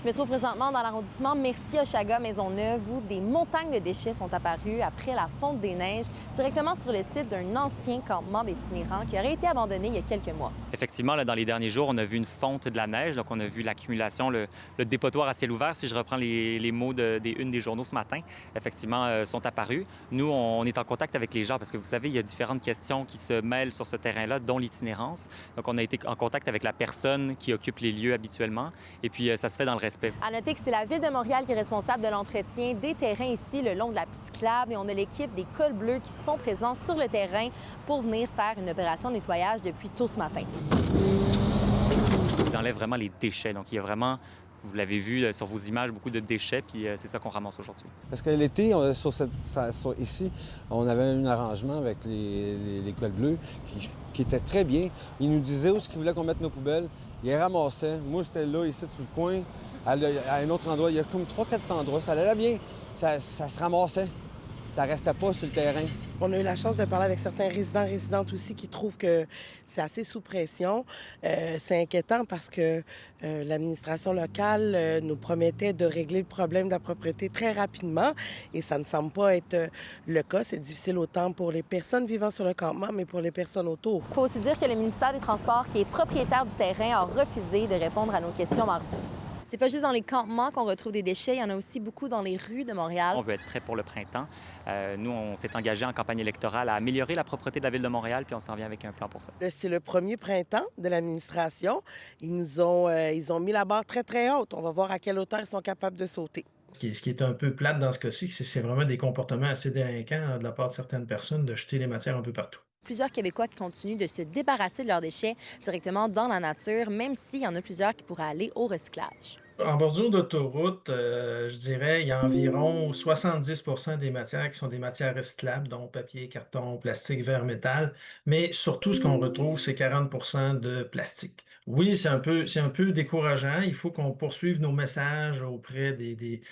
Je me trouve présentement dans l'arrondissement Mercier-Hochelaga-Maisonneuve où des montagnes de déchets sont apparues après la fonte des neiges directement sur le site d'un ancien campement d'itinérants qui aurait été abandonné il y a quelques mois. Effectivement, là, dans les derniers jours, on a vu une fonte de la neige, donc on a vu l'accumulation, le dépotoir à ciel ouvert, si je reprends les mots des unes des journaux ce matin, effectivement, sont apparus. Nous, on est en contact avec les gens parce que vous savez, il y a différentes questions qui se mêlent sur ce terrain-là, dont l'itinérance. Donc, on a été en contact avec la personne qui occupe les lieux habituellement et puis ça se fait dans le respect. À noter que c'est la Ville de Montréal qui est responsable de l'entretien des terrains ici le long de la piste cyclable et on a l'équipe des cols bleus qui sont présents sur le terrain pour venir faire une opération de nettoyage depuis tôt ce matin. Ils enlèvent vraiment les déchets. Donc, il y a vraiment, vous l'avez vu sur vos images, beaucoup de déchets, puis c'est ça qu'on ramasse aujourd'hui. Parce que l'été, ici, on avait un arrangement avec les cols bleus qui était très bien. Ils nous disaient où est-ce qu'ils voulaient qu'on mette nos poubelles. Ils les ramassaient. Moi, j'étais là, ici, sur le coin, à un autre endroit. Il y a comme 3-4 endroits. Ça allait bien. Ça se ramassait. Ça restait pas sur le terrain. On a eu la chance de parler avec certains résidents, résidentes aussi qui trouvent que c'est assez sous pression. C'est inquiétant parce que l'administration locale nous promettait de régler le problème de la propriété très rapidement et ça ne semble pas être le cas. C'est difficile autant pour les personnes vivant sur le campement, mais pour les personnes autour. Il faut aussi dire que le ministère des Transports, qui est propriétaire du terrain, a refusé de répondre à nos questions mardi. C'est pas juste dans les campements qu'on retrouve des déchets, il y en a aussi beaucoup dans les rues de Montréal. On veut être prêt pour le printemps. Nous, on s'est engagé en campagne électorale à améliorer la propreté de la Ville de Montréal, puis on s'en vient avec un plan pour ça. C'est le premier printemps de l'administration. Ils ont mis la barre très, très haute. On va voir à quelle hauteur ils sont capables de sauter. Ce qui est un peu plate dans ce cas-ci, c'est vraiment des comportements assez délinquants de la part de certaines personnes de jeter les matières un peu partout. Plusieurs Québécois qui continuent de se débarrasser de leurs déchets directement dans la nature, même s'il y en a plusieurs qui pourraient aller au recyclage. En bordure d'autoroute, je dirais, il y a environ 70 des matières qui sont des matières recyclables, dont papier, carton, plastique, verre, métal. Mais surtout, ce qu'on retrouve, c'est 40 de plastique. Oui, c'est un peu décourageant. Il faut qu'on poursuive nos messages auprès des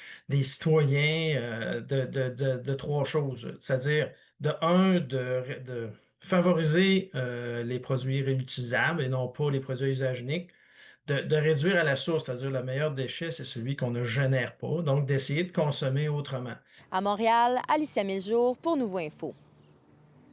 citoyens de trois choses. C'est-à-dire, de favoriser les produits réutilisables et non pas les produits à usage unique. De réduire à la source, c'est-à-dire le meilleur déchet, c'est celui qu'on ne génère pas, donc d'essayer de consommer autrement. À Montréal, Alicia Miljour pour Nouveau Info.